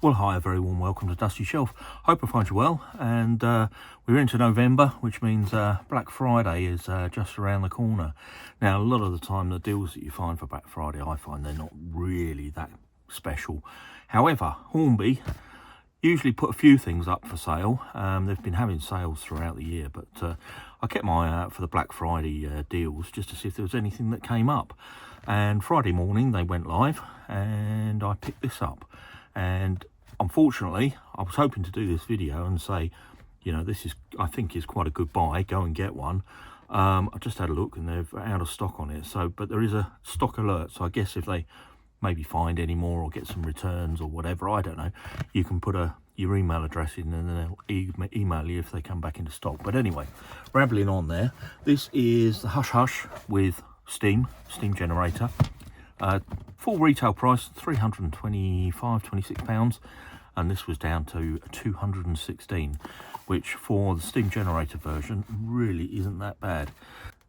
Well, hi, a very warm welcome to Dusty Shelf. Hope I find you well, and we're into November, which means Black Friday is just around the corner. Now, a lot of the time, the deals that you find for Black Friday, I find they're not really that special. However, Hornby usually put a few things up for sale. They've been having sales throughout the year, but I kept my eye out for the Black Friday deals just to see if there was anything that came up. And Friday morning they went live, and I picked this up. And unfortunately, I was hoping to do this video and say, you know, this is, I think, is quite a good buy. Go and get one. I just had a look, and they're out of stock on it. So, but there is a stock alert. So I guess if they maybe find any more or get some returns or whatever, I don't know, you can put your email address in, and then they'll email you if they come back into stock. But anyway, rambling on there. This is the Hush Hush with steam generator. Full retail price £326, and this was down to 216, which for the steam generator version really isn't that bad.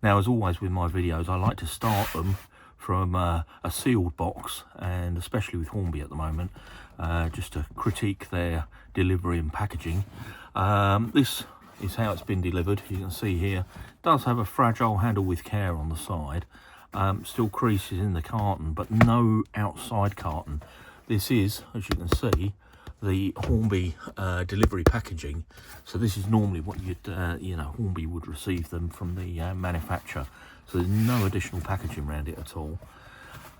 Now, as always with my videos, I like to start them from a sealed box, and especially with Hornby at the moment, just to critique their delivery and packaging. This is how it's been delivered. You can see here, it does have a fragile handle with care on the side. Still creases in the carton, but no outside carton. This is, as you can see, the Hornby delivery packaging. So this is normally what you'd, you know, Hornby would receive them from the manufacturer. So there's no additional packaging around it at all.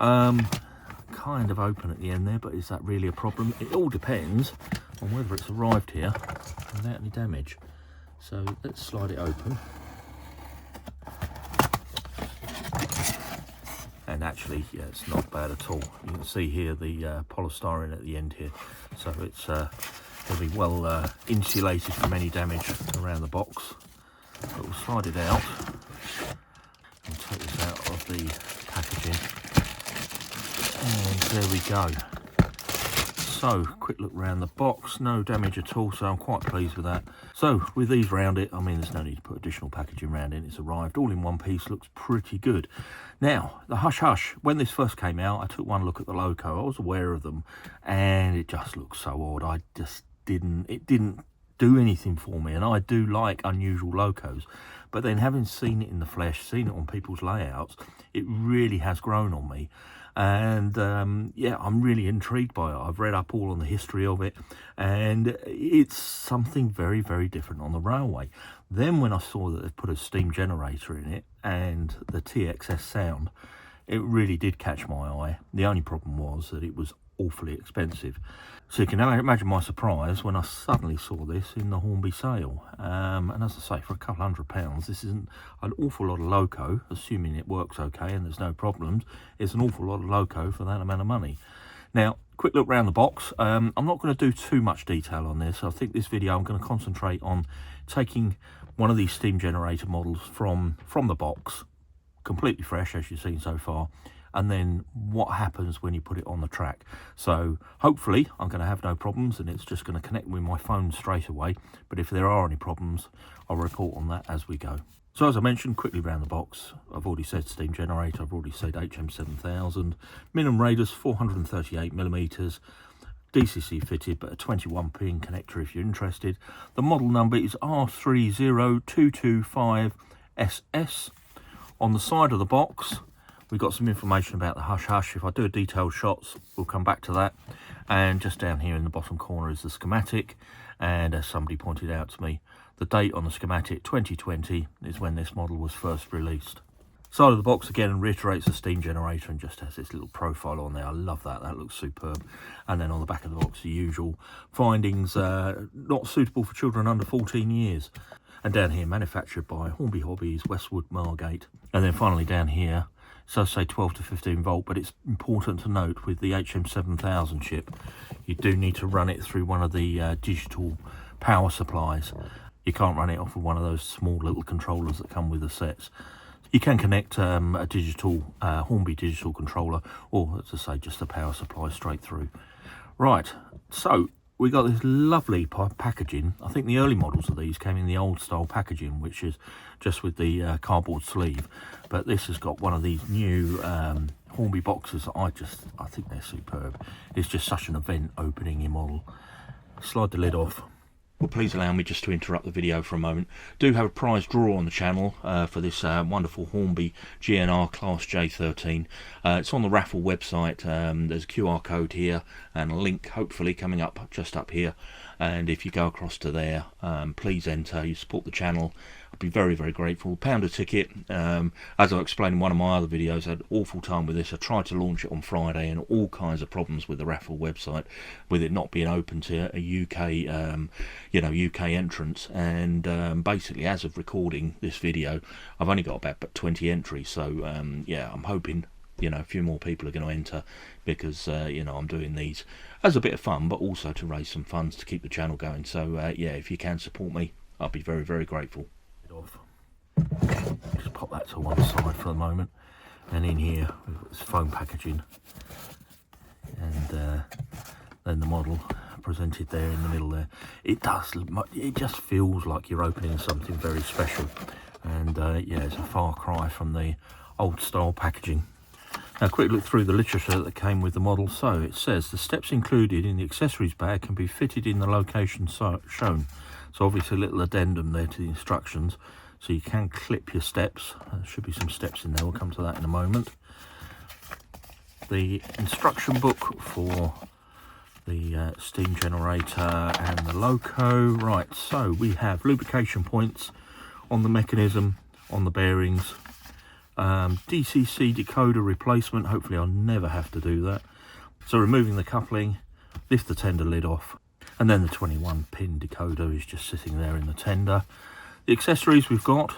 Kind of open at the end there, but is that really a problem? It all depends on whether it's arrived here without any damage. So let's slide it open. And actually, yeah, it's not bad at all. You can see here the polystyrene at the end here, so it's it'll be well insulated from any damage around the box. But we'll slide it out and take this out of the packaging, and there we go. So, quick look around the box, no damage at all, so I'm quite pleased with that. So, with these around it, I mean, there's no need to put additional packaging around it. It's arrived all in one piece, looks pretty good. Now, the Hush Hush, when this first came out, I took one look at the Loco. I was aware of them, and it just looks so odd. It didn't do anything for me, and I do like unusual Locos. But then, having seen it in the flesh, seen it on people's layouts, it really has grown on me. And yeah, I'm really intrigued by it. I've read up all on the history of it, and it's something very, very different on the railway. Then when I saw that they put a steam generator in it and the TXS sound, it really did catch my eye. The only problem was that it was awfully expensive. So you can imagine my surprise when I suddenly saw this in the Hornby sale. And as I say, for a couple £100, this isn't an awful lot of Loco, assuming it works okay and there's no problems. It's an awful lot of Loco for that amount of money. Now, quick look around the box. I'm not going to do too much detail on this. I think this video I'm going to concentrate on taking one of these steam generator models from the box, completely fresh as you've seen so far, and then what happens when you put it on the track. So hopefully I'm going to have no problems, and it's just going to connect with my phone straight away. But if there are any problems, I'll report on that as we go. So as I mentioned, quickly around the box, I've already said steam generator, I've already said HM7000, minimum radius 438mm, DCC fitted, but a 21 pin connector if you're interested. The model number is R30225SS. On the side of the box, we've got some information about the Hush Hush. If I do a detailed shots, we'll come back to that. And just down here in the bottom corner is the schematic. And as somebody pointed out to me, the date on the schematic, 2020, is when this model was first released. Side of the box again reiterates the steam generator and just has this little profile on there. I love that, that looks superb. And then on the back of the box, the usual findings, not suitable for children under 14 years. And down here, manufactured by Hornby Hobbies, Westwood, Margate. And then finally down here, it does say 12 to 15 volt, but it's important to note with the HM7000 chip, you do need to run it through one of the digital power supplies. You can't run it off of one of those small little controllers that come with the sets. You can connect a digital, Hornby digital controller, or as I say, just a power supply straight through. Right, so we got this lovely packaging. I think the early models of these came in the old style packaging, which is just with the cardboard sleeve. But this has got one of these new Hornby boxes, I think they're superb. It's just such an event opening your model. Slide the lid off. Well, please allow me just to interrupt the video for a moment. Do have a prize draw on the channel for this wonderful Hornby GNR Class J13. It's on the raffle website. There's a QR code here and a link hopefully coming up just up here. And if you go across to there, please enter. You support the channel. I'd be very, very grateful. £1 a ticket. As I explained in one of my other videos, I had an awful time with this. I tried to launch it on Friday and all kinds of problems with the raffle website, with it not being open to a UK, UK entrance. And basically, as of recording this video, I've only got about 20 entries. So yeah, I'm hoping a few more people are going to enter, because I'm doing these as a bit of fun, but also to raise some funds to keep the channel going. So yeah, if you can support me, I'll be very, very grateful. Just pop that to one side for the moment, and in here we've got this foam packaging, and then the model presented there in the middle there. It just feels like you're opening something very special, and yeah, it's a far cry from the old style packaging. Now, a quick look through the literature that came with the model. So it says the steps included in the accessories bag can be fitted in the location shown. So obviously a little addendum there to the instructions, so you can clip your steps. There should be some steps in there, we'll come to that in a moment. The instruction book for the steam generator and the loco. Right, so we have lubrication points on the mechanism, on the bearings, DCC decoder replacement. Hopefully I'll never have to do that. So removing the coupling, lift the tender lid off, and then the 21 pin decoder is just sitting there in the tender. The accessories we've got.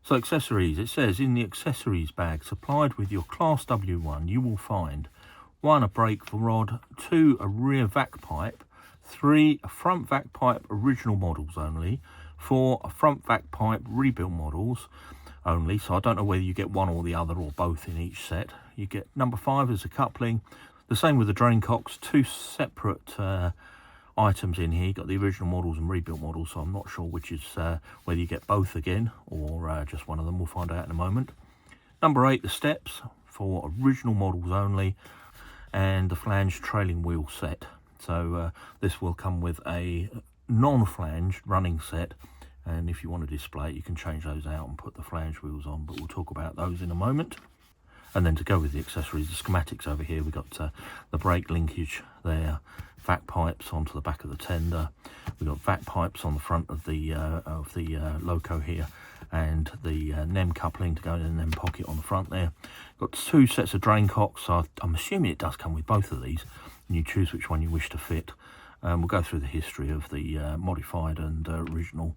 So accessories, it says in the accessories bag supplied with your Class W1 you will find 1 a brake rod, 2 a rear vac pipe, 3 a front vac pipe original models only, 4 a front vac pipe rebuilt models only. So I don't know whether you get one or the other or both in each set. You get number 5 as a coupling. The same with the drain cocks, 2 separate items in here. You've got the original models and rebuilt models, so I'm not sure which is whether you get both again or just one of them. We'll find out in a moment. Number 8, the steps for original models only, and the flange trailing wheel set. So this will come with a non-flange running set, and if you want to display it, you can change those out and put the flange wheels on, but we'll talk about those in a moment. And then to go with the accessories, the schematics over here, we've got the brake linkage there, vac pipes onto the back of the tender. We've got vac pipes on the front of the loco here, and the NEM coupling to go in the NEM pocket on the front there. Got 2 sets of drain cocks, so I'm assuming it does come with both of these, and you choose which one you wish to fit. We'll go through the history of the modified and original,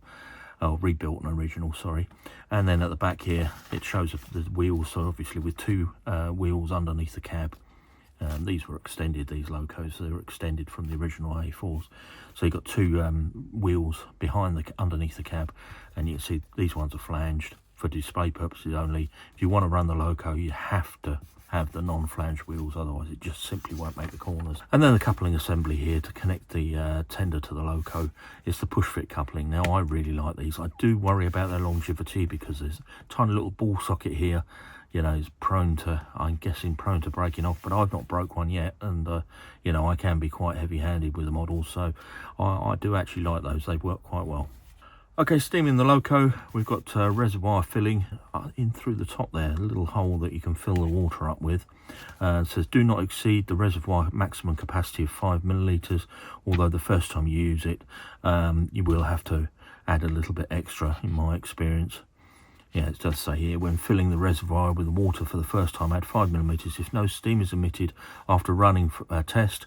rebuilt and original, sorry. And then at the back here, it shows the wheels, so obviously with 2 wheels underneath the cab. These were extended, these locos, they were extended from the original A4s. So you've got 2 wheels behind underneath the cab, and you can see these ones are flanged for display purposes only. If you want to run the loco, you have to have the non-flange wheels, otherwise it just simply won't make the corners. And then the coupling assembly here to connect the tender to the loco. It's the push fit coupling. Now I really like these. I do worry about their longevity because there's a tiny little ball socket here, is prone to, I'm guessing, prone to breaking off, but I've not broke one yet, and I can be quite heavy-handed with the models, so I do actually like those. They work quite well. Okay, steaming the loco, we've got reservoir filling in through the top there, a little hole that you can fill the water up with. It says do not exceed the reservoir maximum capacity of 5 millilitres, although the first time you use it, you will have to add a little bit extra, in my experience. Yeah, it does say here, when filling the reservoir with the water for the first time, add 5 millilitres. If no steam is emitted after running a test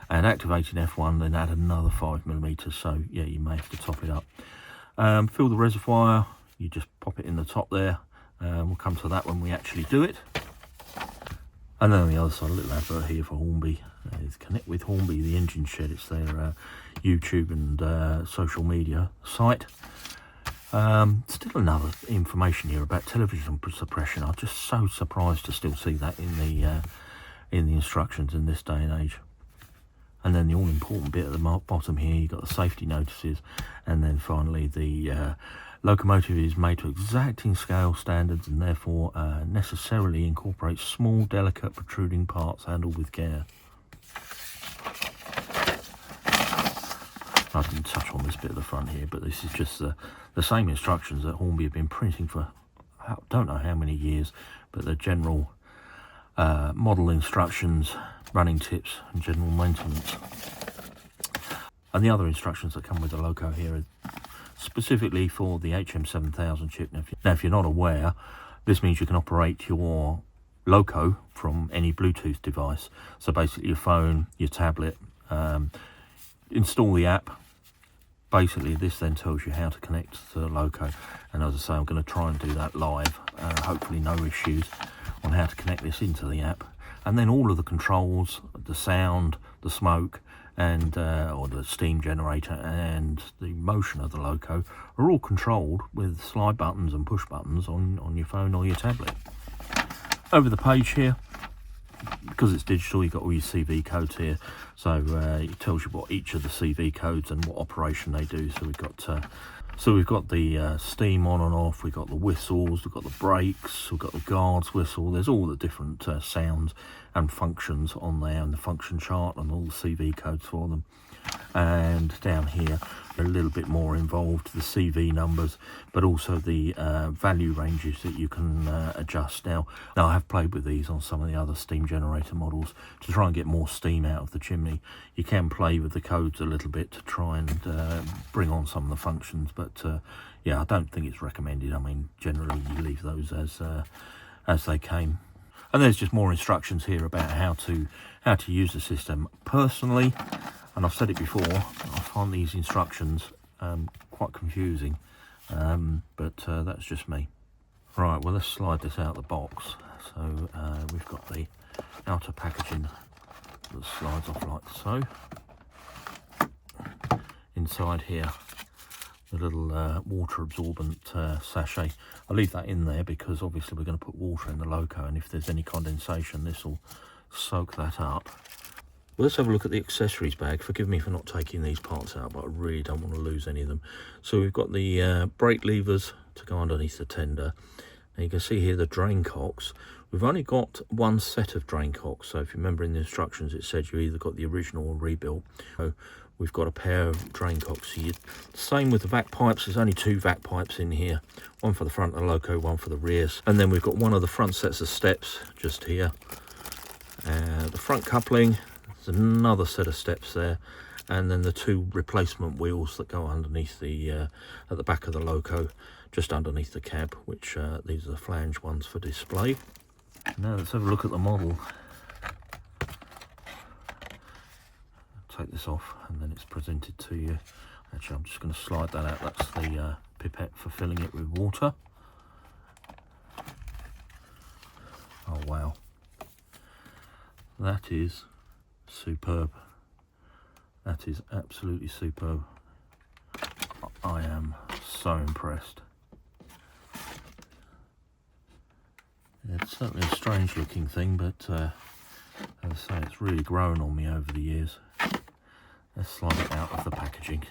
and activating F1, then add another 5 millilitres. So, yeah, you may have to top it up. Fill the reservoir, you just pop it in the top there. We'll come to that when we actually do it. And then on the other side, a little advert here for Hornby. It's Connect with Hornby, the engine shed. It's their YouTube and social media site. Still another information here about television suppression. I'm just so surprised to still see that in the instructions in this day and age. And then the all-important bit at the bottom here, you've got the safety notices, and then finally the Locomotive is made to exacting scale standards and therefore necessarily incorporates small, delicate, protruding parts handled with care. I didn't touch on this bit at the front here, but this is just the same instructions that Hornby have been printing for I don't know how many years, but the general model instructions, running tips and general maintenance. And the other instructions that come with the Loco here are specifically for the HM7000 chip. Now, if you're not aware, this means you can operate your Loco from any Bluetooth device. So basically your phone, your tablet, install the app. Basically this then tells you how to connect to the Loco. And as I say, I'm going to try and do that live. Hopefully no issues on how to connect this into the app. And then all of the controls, the sound, the smoke, and or the steam generator and the motion of the Loco are all controlled with slide buttons and push buttons on your phone or your tablet. Over the page here, because it's digital, you've got all your CV codes here, so it tells you what each of the CV codes and what operation they do. So we've got the steam on and off, we've got the whistles, we've got the brakes, we've got the guards whistle. There's all the different sounds and functions on there, and the function chart and all the CV codes for them. And down here a little bit more involved, the CV numbers, but also the value ranges that you can adjust. Now I have played with these on some of the other steam generator models to try and get more steam out of the chimney. You can play with the codes a little bit to try and bring on some of the functions, but yeah, I don't think it's recommended. I mean, generally you leave those as they came. And there's just more instructions here about how to use the system. Personally, and I've said it before, I find these instructions quite confusing, but that's just me. Right, well, let's slide this out of the box. So we've got the outer packaging that slides off like so. Inside here, the little water absorbent sachet. I'll leave that in there because obviously we're going to put water in the Loco, and if there's any condensation, this will soak that up. Well, let's have a look at the accessories bag. Forgive me for not taking these parts out, but I really don't want to lose any of them. So we've got the brake levers to go underneath the tender. Now you can see here the drain cocks. We've only got one set of drain cocks, so if you remember in the instructions it said you either got the original or rebuilt. So we've got a pair of drain cocks. Same with the vac pipes. There's only two vac pipes in here, one for the front of the Loco, one for the rears. And then we've got one of the front sets of steps just here. The front coupling, there's another set of steps there, and then the two replacement wheels that go underneath the at the back of the Loco, just underneath the cab, which these are the flange ones for display. Now let's have a look at the model. Take this off and then it's presented to you. Actually, I'm just going to slide that out. That's the pipette for filling it with water. Oh wow, that is superb. That is absolutely superb. I am so impressed. It's certainly a strange looking thing, but as I say, it's really grown on me over the years. Let's slide it out of the packaging.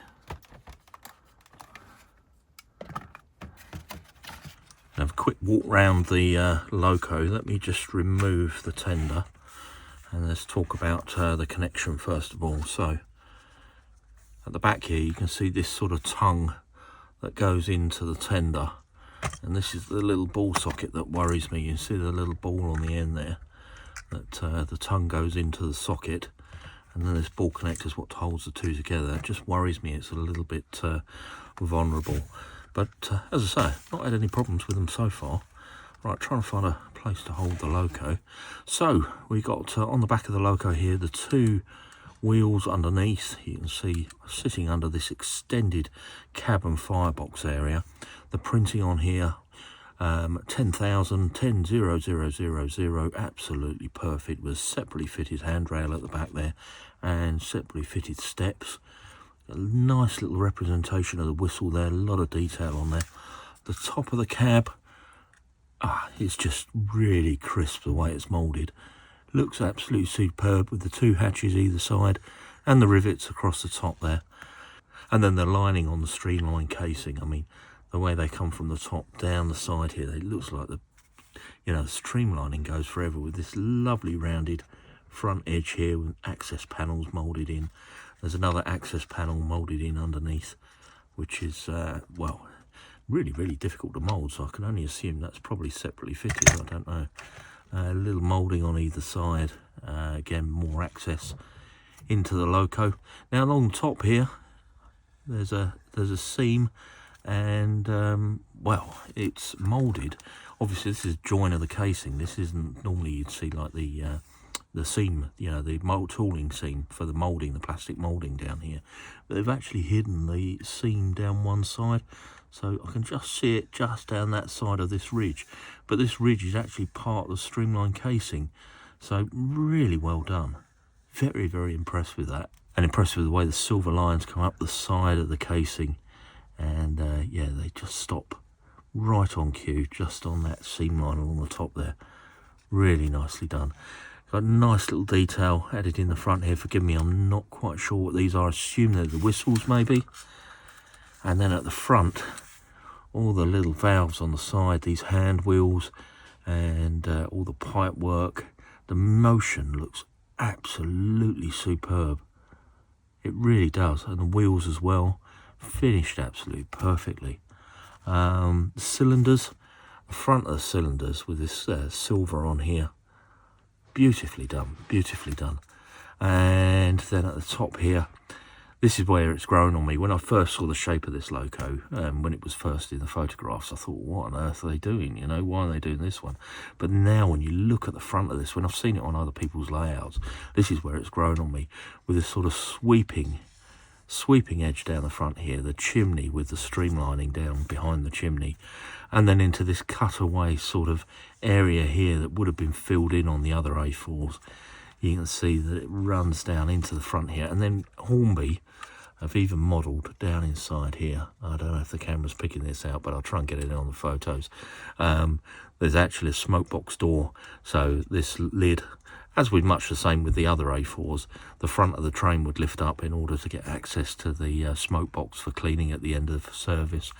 Have a quick walk round the Loco. Let me just remove the tender and let's talk about the connection first of all. So at the back here you can see this sort of tongue that goes into the tender, and this is the little ball socket that worries me. You can see the little ball on the end there, that the tongue goes into the socket, and then this ball connector is what holds the two together. It just worries me. It's a little bit vulnerable, but as I say, not had any problems with them so far. Right, trying to find a place to hold the Loco. So we got on the back of the Loco here the two wheels underneath. You can see sitting under this extended cabin firebox area. The printing on here, 10,000, 10,000, absolutely perfect, with separately fitted handrail at the back there and separately fitted steps. A nice little representation of the whistle there, a lot of detail on there. The top of the cab, it's just really crisp the way it's moulded. Looks absolutely superb with the two hatches either side and the rivets across the top there. And then the lining on the streamlined casing. I mean, the way they come from the top down the side here, it looks like the streamlining goes forever with this lovely rounded front edge here with access panels moulded in. There's another access panel moulded in underneath, which is, well, really, really difficult to mould, so I can only assume that's probably separately fitted. I don't know. A little moulding on either side. Again, more access into the loco. Now along the top here, there's a seam, and well, it's moulded. Obviously, this is join of the casing. This isn't normally you'd see like the seam, the mold tooling seam for the moulding, the plastic moulding down here. But they've actually hidden the seam down one side, so I can just see it just down that side of this ridge. But this ridge is actually part of the streamlined casing, so really well done. Very, very impressed with that, and impressed with the way the silver lines come up the side of the casing, and yeah, they just stop right on cue, just on that seam line along the top there. Really nicely done. Got a nice little detail added in the front here. Forgive me, I'm not quite sure what these are. I assume they're the whistles maybe. And then at the front, all the little valves on the side, these hand wheels, and all the pipe work. The motion looks absolutely superb. It really does. And the wheels as well, finished absolutely perfectly. Cylinders, the front of the cylinders with this silver on here, beautifully done, beautifully done. And then at the top here, this is where it's grown on me. When I first saw the shape of this loco, when it was first in the photographs, I thought, what on earth are they doing? Why are they doing this one? But now when you look at the front of this, when I've seen it on other people's layouts, this is where it's grown on me, with this sort of sweeping edge down the front here, the chimney with the streamlining down behind the chimney, and then into this cutaway sort of area here that would have been filled in on the other A4s. You can see that it runs down into the front here, and then Hornby have even modelled down inside here. I don't know if the camera's picking this out, but I'll try and get it on the photos. There's actually a smoke box door, so this lid, as with much the same with the other A4s, the front of the train would lift up in order to get access to the smoke box for cleaning at the end of service.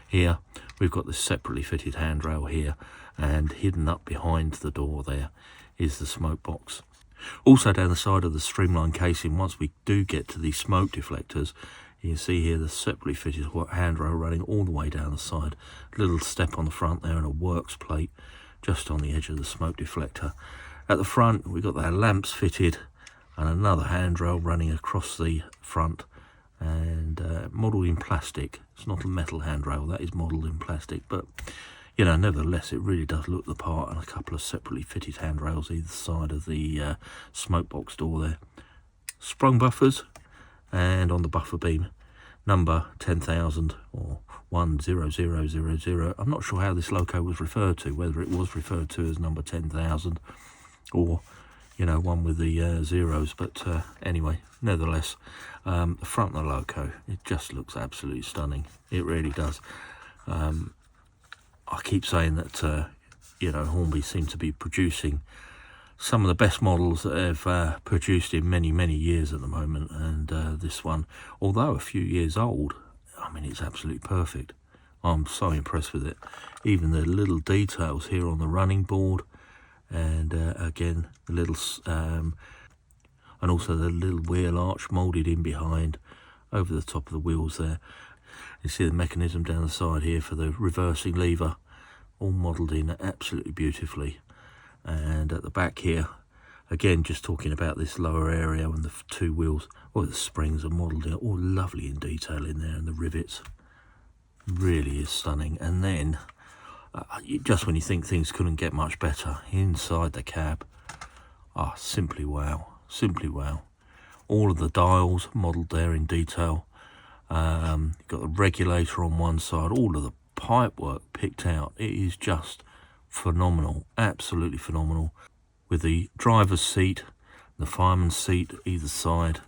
Here we've got this separately fitted handrail here, and hidden up behind the door there is the smoke box. Also down the side of the streamlined casing, once we do get to these smoke deflectors, you can see here the separately fitted handrail running all the way down the side. Little step on the front there and a works plate just on the edge of the smoke deflector. At the front, we've got our lamps fitted and another handrail running across the front, and modelled in plastic. It's not a metal handrail, that is modelled in plastic, but nevertheless, it really does look the part, and a couple of separately fitted handrails either side of the smoke box door there. Sprung buffers, and on the buffer beam, number 10,000 or 10000. I'm not sure how this loco was referred to, whether it was referred to as number 10,000 or one with the zeros, but anyway, nevertheless, the front of the loco, it just looks absolutely stunning. It really does. I keep saying that Hornby seem to be producing some of the best models that they've produced in many, many years at the moment, and this one, although a few years old, I mean, it's absolutely perfect. I'm so impressed with it. Even the little details here on the running board, and again the little and also the little wheel arch moulded in behind over the top of the wheels there. You see the mechanism down the side here for the reversing lever, all modelled in absolutely beautifully. And at the back here, again, just talking about this lower area and the two wheels, the springs are modelled in, all lovely in detail in there, and the rivets really is stunning. And then just when you think things couldn't get much better, inside the cab, simply wow, simply wow. All of the dials modelled there in detail. You've got the regulator on one side, all of the pipe work picked out. It is just phenomenal, absolutely phenomenal. With the driver's seat, the fireman's seat either side.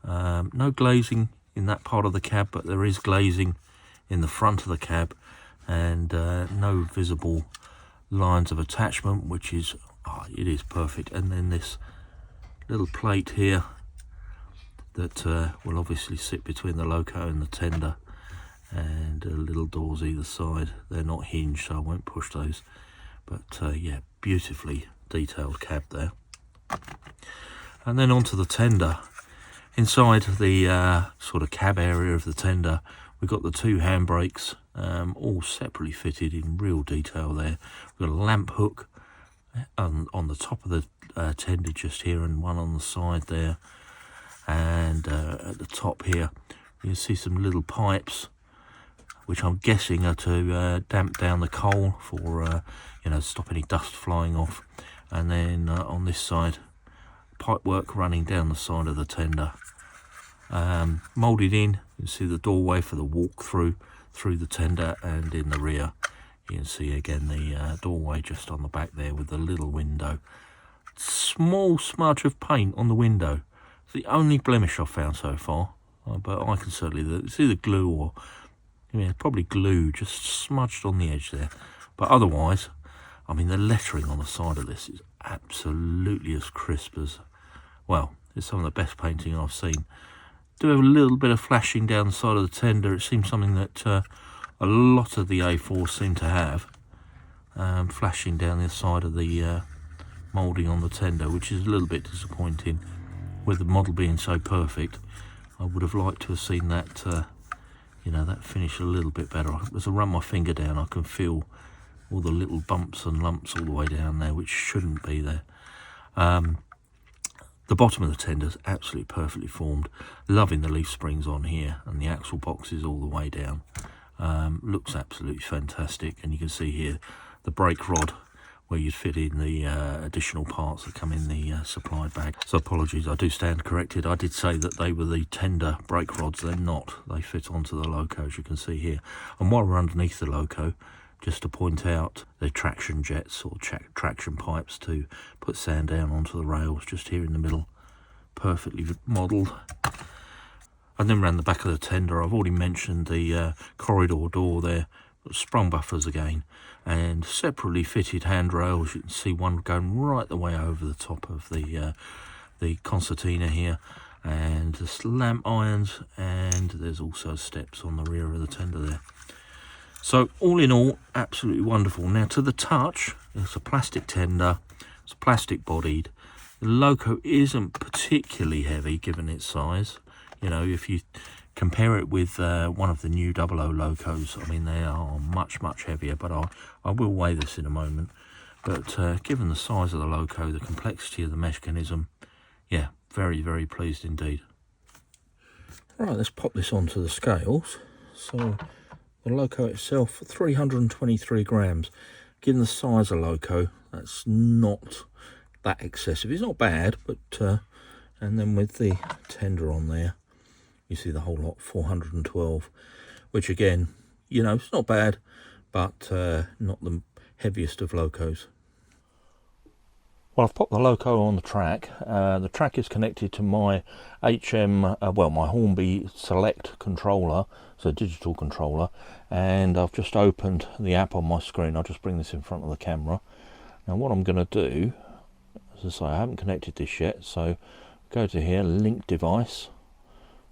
No glazing in that part of the cab, but there is glazing in the front of the cab, and no visible lines of attachment, which is, it is perfect. And then this little plate here that will obviously sit between the loco and the tender, and little doors either side. They're not hinged, so I won't push those, but yeah, beautifully detailed cab there. And then onto the tender. Inside the sort of cab area of the tender, we've got the two handbrakes, all separately fitted in real detail there. We've got a lamp hook on the top of the tender just here, and one on the side there. And at the top here, you can see some little pipes, which I'm guessing are to damp down the coal for, you know, stop any dust flying off. And then on this side, pipe work running down the side of the tender. Moulded in, you can see the doorway for the walk through the tender, and in the rear you can see again the doorway just on the back there with the little window. Small smudge of paint on the window. It's the only blemish I've found so far, but I can certainly see the glue, or yeah, probably glue just smudged on the edge there. But otherwise, I mean, the lettering on the side of this is absolutely as crisp as, well, it's some of the best painting I've seen. Do have a little bit of flashing down the side of the tender. It seems something that a lot of the A4 seem to have, flashing down the side of the moulding on the tender, which is a little bit disappointing with the model being so perfect. I would have liked to have seen that, you know, that finish a little bit better. As I run my finger down, I can feel all the little bumps and lumps all the way down there, which shouldn't be there. The bottom of the tender is absolutely perfectly formed. Loving the leaf springs on here, and the axle boxes all the way down. Looks absolutely fantastic. And you can see here the brake rod where you'd fit in the additional parts that come in the supplied bag. So apologies, I do stand corrected. I did say that they were the tender brake rods. They're not. They fit onto the Loco, as you can see here. And while we're underneath the Loco, just to point out, the traction jets or traction pipes to put sand down onto the rails just here in the middle, perfectly modelled. And then around the back of the tender, I've already mentioned the corridor door there, sprung buffers again, and separately fitted handrails. You can see one going right the way over the top of the concertina here, and the lamp irons, and there's also steps on the rear of the tender there. So all in all, absolutely wonderful. Now to the touch, it's a plastic tender, it's plastic bodied. The Loco isn't particularly heavy given its size. You know, if you compare it with one of the new 00 Locos, I mean, they are much, much heavier, but I will weigh this in a moment. But given the size of the Loco, the complexity of the mechanism, yeah, very, very pleased indeed. Right, let's pop this onto the scales. So the Loco itself, 323 grams. Given the size of Loco, that's not that excessive. It's not bad, but and then with the tender on there, you see the whole lot, 412, which again, you know, it's not bad, but not the heaviest of Locos. Well, I've popped the Loco on the track. The track is connected to my my Hornby Select controller, so digital controller, and I've just opened the app on my screen. I'll just bring this in front of the camera. Now what I'm going to do, as I say, I haven't connected this yet, so go to here, link device,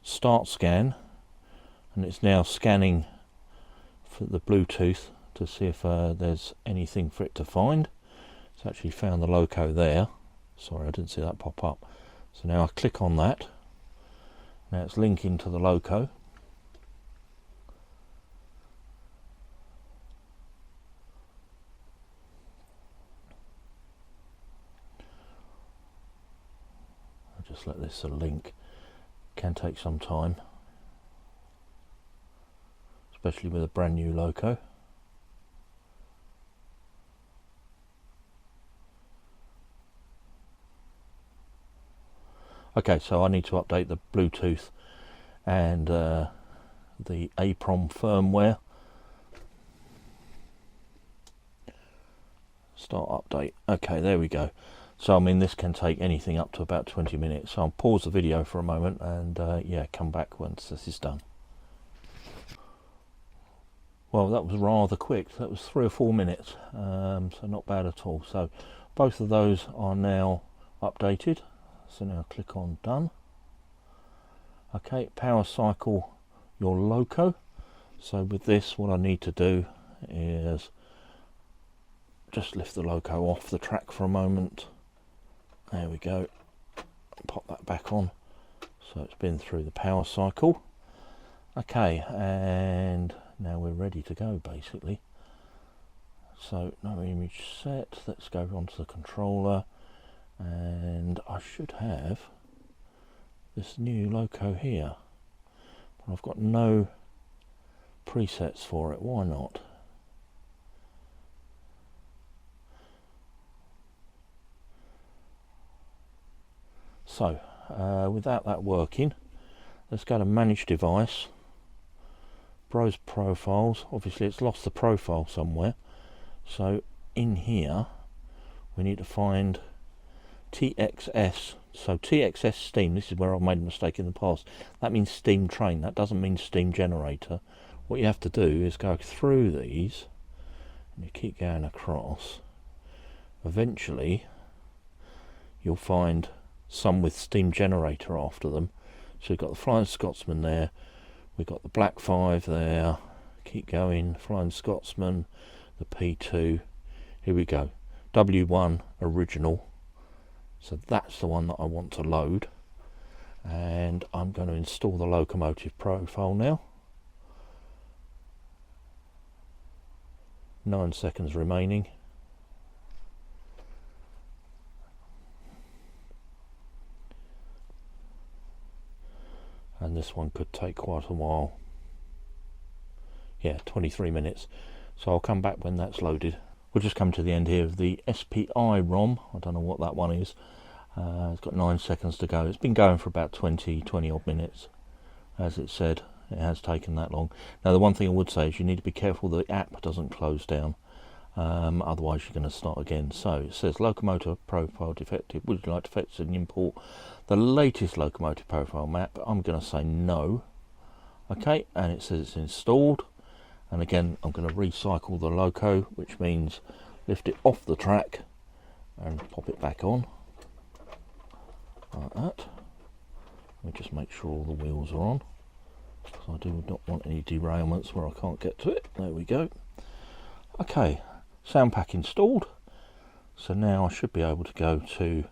start scan, and it's now scanning for the Bluetooth to see if there's anything for it to find. It's actually found the Loco there. Sorry, I didn't see that pop up. So now I click on that. Now it's linking to the Loco. I'll just let this link. Can take some time, especially with a brand new Loco. Okay, so I need to update the Bluetooth and the APROM firmware. Start update. Okay, there we go. So I mean, this can take anything up to about 20 minutes. So I'll pause the video for a moment and yeah, come back once this is done. Well, that was rather quick. That was 3 or 4 minutes, so not bad at all. So both of those are now updated. So now click on done. Okay, power cycle your Loco. So with this, what I need to do is just lift the loco off the track for a moment. There we go. Pop that back on. So it's been through the power cycle. Okay, and now we're ready to go basically. So no image set. Let's go onto the controller, and I should have this new loco here, but I've got no presets for it. Why not? So without that working, let's go to manage device, browse profiles. Obviously it's lost the profile somewhere, so in here we need to find TXS. So TXS steam, this is where I've made a mistake in the past. That means steam train, that doesn't mean steam generator. What you have to do is go through these and you keep going across. Eventually you'll find some with steam generator after them. So you've got the Flying Scotsman there, we've got the Black 5 there, keep going, Flying Scotsman, the P2, here we go, W1 original. So that's the one that I want to load, and I'm going to install the locomotive profile now. 9 seconds remaining. And this one could take quite a while. Yeah, 23 minutes. So I'll come back when that's loaded. We'll just come to the end here of the SPI ROM. I don't know what that one is. It's got 9 seconds to go. It's been going for about 20 odd minutes. As it said, it has taken that long. Now the one thing I would say is you need to be careful the app doesn't close down. Otherwise you're going to start again. So it says locomotive profile defective. Would you like to fetch and import the latest locomotive profile map? I'm going to say no. Okay, and it says it's installed. And again, I'm going to recycle the loco, which means lift it off the track and pop it back on like that. Let me just make sure all the wheels are on, because I do not want any derailments where I can't get to it. There we go. Okay, sound pack installed. So now I should be able to go to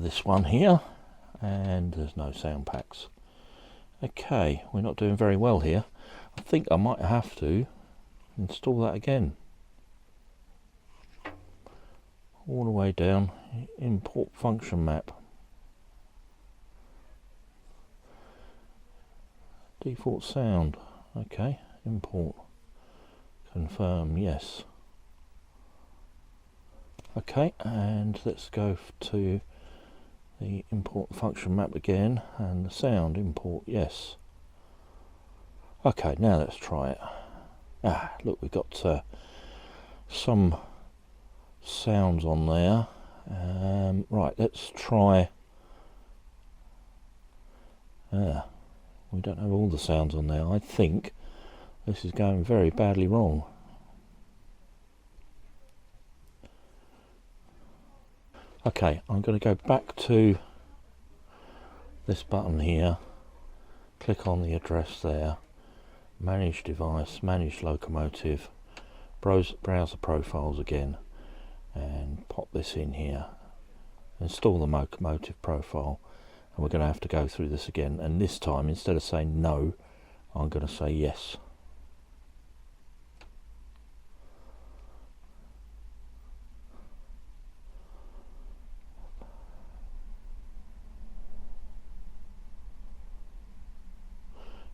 this one here, and there's no sound packs. Okay, we're not doing very well here. I think I might have to install that again. All the way down, import function map. Default sound, okay, import. Confirm, yes. Okay, and let's go to the import function map again, and the sound import, yes. Okay, now let's try it. Look, we've got some sounds on there. Right, let's try. We don't have all the sounds on there. I think this is going very badly wrong. Okay, I'm going to go back to this button here, click on the address there, manage device, manage locomotive, browser profiles again, and pop this in here, install the locomotive profile, and we're going to have to go through this again, and this time instead of saying no, I'm going to say yes.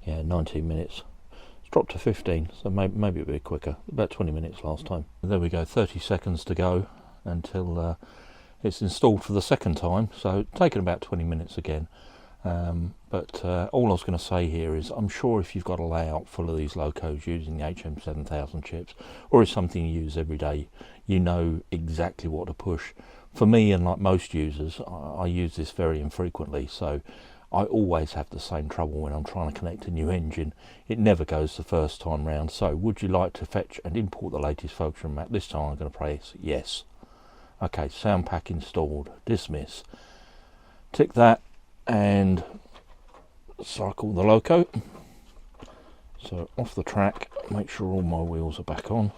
Yeah, 19 minutes. It's dropped to 15, so maybe it'll be quicker. About 20 minutes last time. There we go, 30 seconds to go until it's installed for the second time, so it's taken about 20 minutes again. But all I was going to say here is I'm sure if you've got a layout full of these locos using the HM7000 chips, or it's something you use every day, you know exactly what to push. For me, and like most users, I use this very infrequently, so I always have the same trouble when I'm trying to connect a new engine. It never goes the first time round. So would you like to fetch and import the latest function map? This time I'm going to press yes. Okay, sound pack installed, dismiss. Tick that and cycle the loco. So off the track, make sure all my wheels are back on.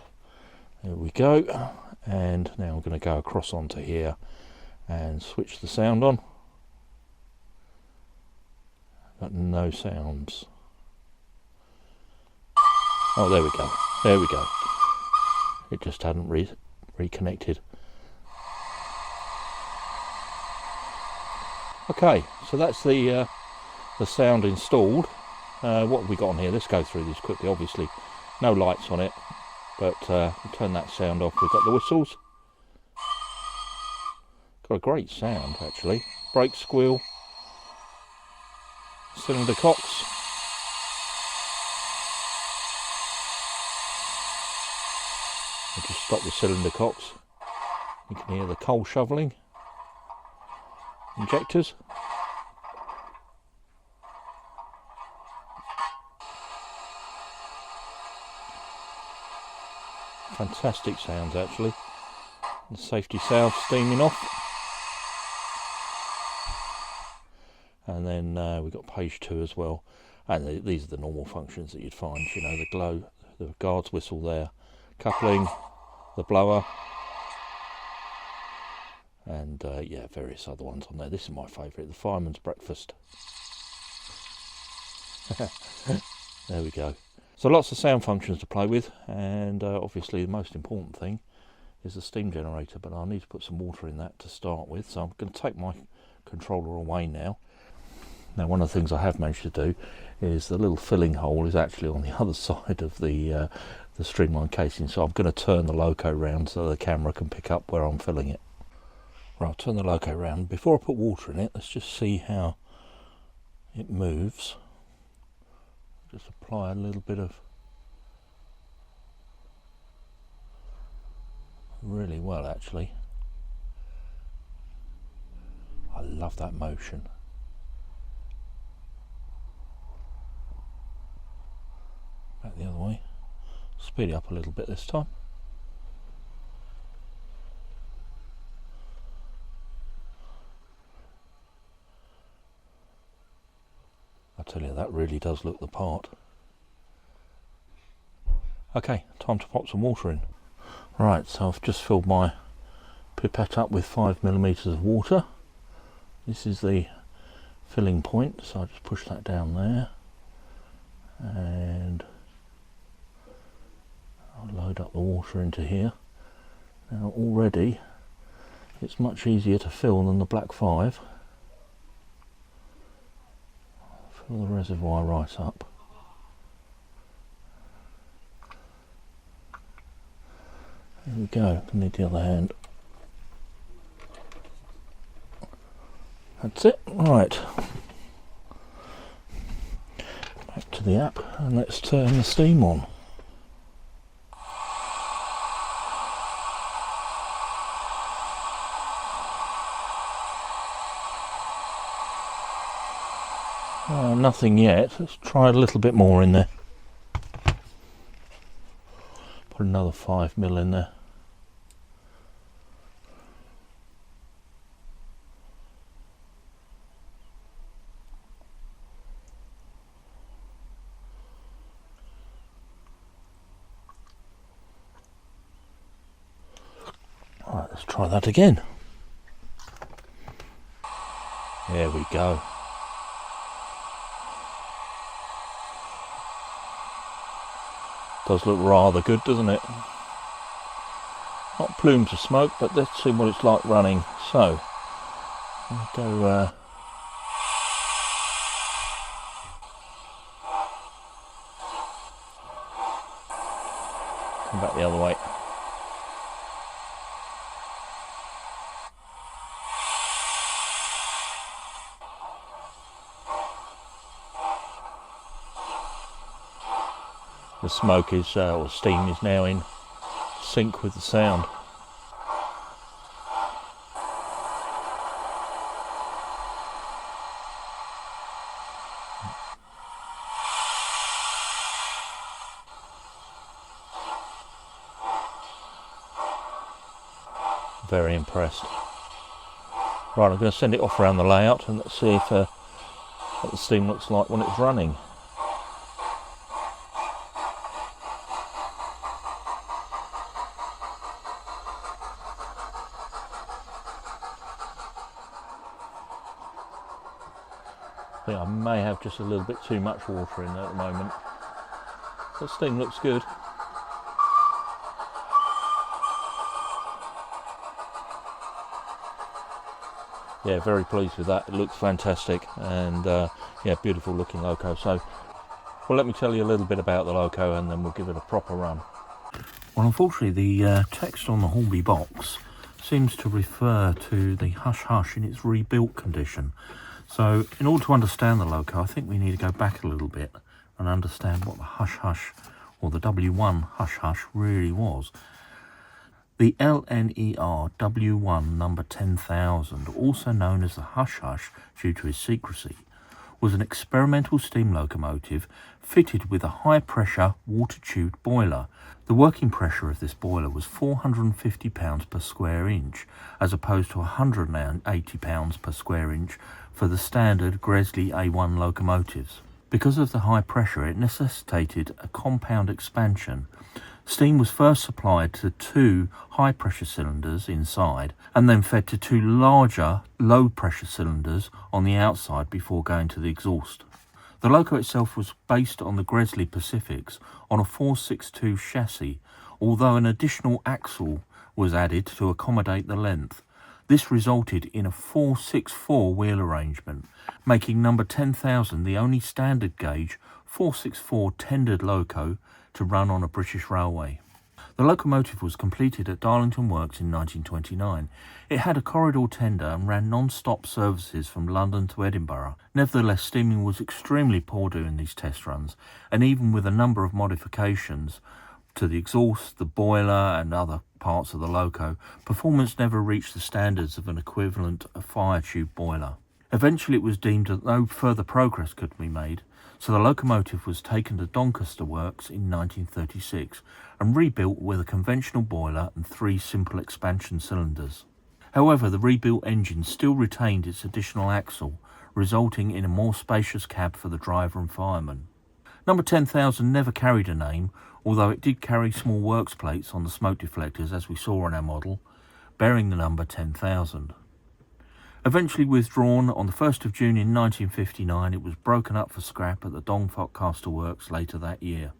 There we go. And now I'm going to go across onto here and switch the sound on. Got no sounds. Oh, there we go. There we go. It just hadn't reconnected. Okay, so that's the sound installed. What have we got on here? Let's go through this quickly. Obviously, no lights on it, but we'll turn that sound off. We've got the whistles. Got a great sound, actually. Brake squeal. Cylinder cocks. I'll just stop the cylinder cocks. You can hear the coal shoveling. Injectors. Fantastic sounds, actually. The safety valve steaming off. And then we've got page 2 as well. And these are the normal functions that you'd find, you know, the glow, the guard's whistle there, coupling, the blower, and yeah, various other ones on there. This is my favourite, the fireman's breakfast. There we go. So lots of sound functions to play with, and obviously the most important thing is the steam generator, but I'll need to put some water in that to start with. So I'm going to take my controller away now. Now, one of the things I have managed to do is the little filling hole is actually on the other side of the streamlined casing, so I'm going to turn the Loco round so the camera can pick up where I'm filling it. Right, I'll turn the Loco round. Before I put water in it, let's just see how it moves. Just apply a little bit of really well, actually. I love that motion. Back the other way. Speed it up a little bit this time. I tell you, that really does look the part. Okay, time to pop some water in. Right, so I've just filled my pipette up with 5mm of water. This is the filling point, so I'll just push that down there. And I'll load up the water into here. Now already it's much easier to fill than the Black 5. Fill the reservoir right up. There we go, I need the other hand. That's it, right. Back to the app and let's turn the steam on. Nothing yet. Let's try a little bit more in there. Put another 5mm in there. Alright, let's try that again. There we go. Does look rather good, doesn't it? Not plumes of smoke, but let's see what it's like running. So, I'll go come back the other way. The smoke is, or steam is now in sync with the sound. Very impressed. Right, I'm going to send it off around the layout and let's see if what the steam looks like when it's running. I think I may have just a little bit too much water in there at the moment. But steam looks good. Yeah, very pleased with that. It looks fantastic, and yeah, beautiful looking Loco. So, well, let me tell you a little bit about the Loco and then we'll give it a proper run. Well, unfortunately, the text on the Hornby box seems to refer to the Hush Hush in its rebuilt condition. So, in order to understand the Loco, I think we need to go back a little bit and understand what the Hush Hush, or the W1 Hush Hush, really was. The LNER W1 number 10,000, also known as the Hush Hush due to its secrecy, was an experimental steam locomotive fitted with a high-pressure water-tubed boiler. The working pressure of this boiler was 450 pounds per square inch, as opposed to 180 pounds per square inch for the standard Gresley A1 locomotives. Because of the high pressure, it necessitated a compound expansion. Steam was first supplied to 2 high-pressure cylinders inside and then fed to 2 larger low-pressure cylinders on the outside before going to the exhaust. The Loco itself was based on the Gresley Pacifics on a 462 chassis, although an additional axle was added to accommodate the length. This resulted in a 464 wheel arrangement, making number 10,000 the only standard gauge 464 tendered Loco to run on a British railway. The locomotive was completed at Darlington Works in 1929. It had a corridor tender and ran non-stop services from London to Edinburgh. Nevertheless, steaming was extremely poor during these test runs, and even with a number of modifications to the exhaust, the boiler and other parts of the Loco, performance never reached the standards of an equivalent fire tube boiler. Eventually it was deemed that no further progress could be made, so the locomotive was taken to Doncaster Works in 1936 and rebuilt with a conventional boiler and 3 simple expansion cylinders. However, the rebuilt engine still retained its additional axle, resulting in a more spacious cab for the driver and fireman. Number 10,000 never carried a name, although it did carry small works plates on the smoke deflectors as we saw on our model, bearing the number 10,000. Eventually withdrawn on the 1st of June in 1959, it was broken up for scrap at the Doncaster Works later that year.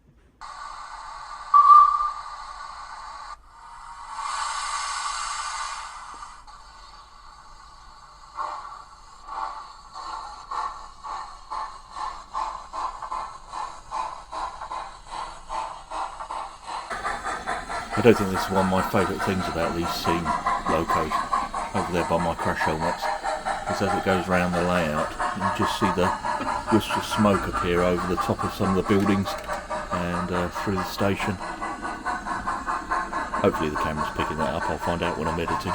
I don't think this is one of my favourite things about these steam locos over there by my crash helmets, is as it goes round the layout you can just see the wisps of smoke appear over the top of some of the buildings and through the station. Hopefully the camera's picking that up, I'll find out when I'm editing.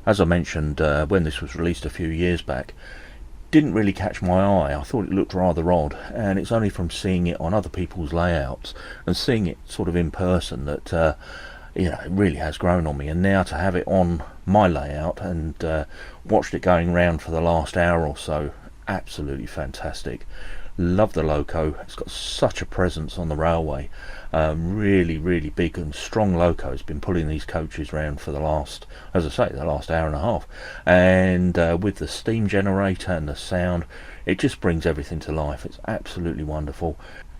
as I mentioned when this was released a few years back, didn't really catch my eye. I thought it looked rather odd, and it's only from seeing it on other people's layouts and seeing it sort of in person that you know, it really has grown on me. And now to have it on my layout and watched it going around for the last hour or so, absolutely fantastic. Love the Loco. It's got such a presence on the railway. Really big and strong Loco. It's been pulling these coaches around for the last, as I say, the last hour and a half. And with the steam generator and the sound, it just brings everything to life. It's absolutely wonderful.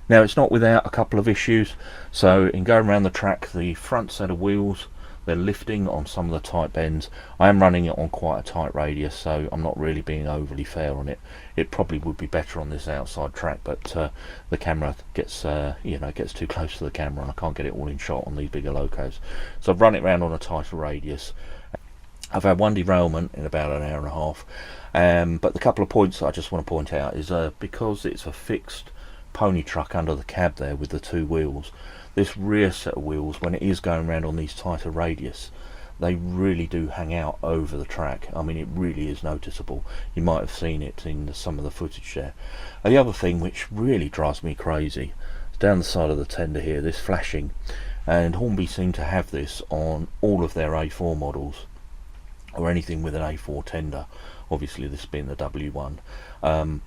Now, it's not without a couple of issues. So in going around the track, the front set of wheels, they're lifting on some of the tight bends. I am running it on quite a tight radius, so I'm not really being overly fair on it. It probably would be better on this outside track, but the camera gets you know, gets too close to the camera and I can't get it all in shot on these bigger Locos. So I've run it around on a tighter radius. I've had one derailment in about an hour and a half, but the couple of points I just want to point out is because it's a fixed pony truck under the cab there with the two wheels, this rear set of wheels, when it is going around on these tighter radius, they really do hang out over the track. I mean, it really is noticeable. You might have seen it in some of the footage there. And the other thing which really drives me crazy is down the side of the tender here, this flashing. And Hornby seem to have this on all of their A4 models, or anything with an A4 tender, obviously this being the W1.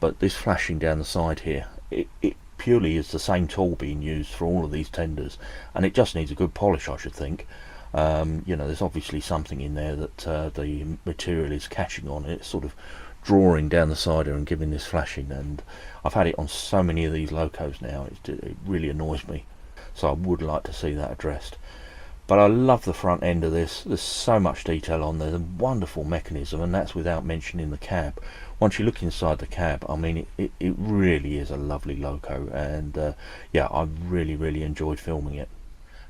But this flashing down the side here, it purely is the same tool being used for all of these tenders, and it just needs a good polish, I should think. You know, there's obviously something in there that the material is catching on. It's sort of drawing down the side here and giving this flashing, and I've had it on so many of these Locos now, it really annoys me. So I would like to see that addressed. But I love the front end of this. There's so much detail on there, a wonderful mechanism, and that's without mentioning the cab. Once you look inside the cab, I mean, it really is a lovely Loco, and yeah, I really enjoyed filming it.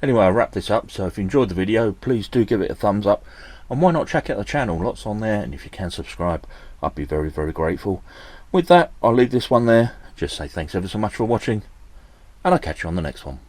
Anyway, I'll wrap this up. So if you enjoyed the video, please do give it a thumbs up, and why not check out the channel? Lots on there, and if you can subscribe, I'd be very grateful. With that, I'll leave this one there. Just say thanks ever so much for watching, and I'll catch you on the next one.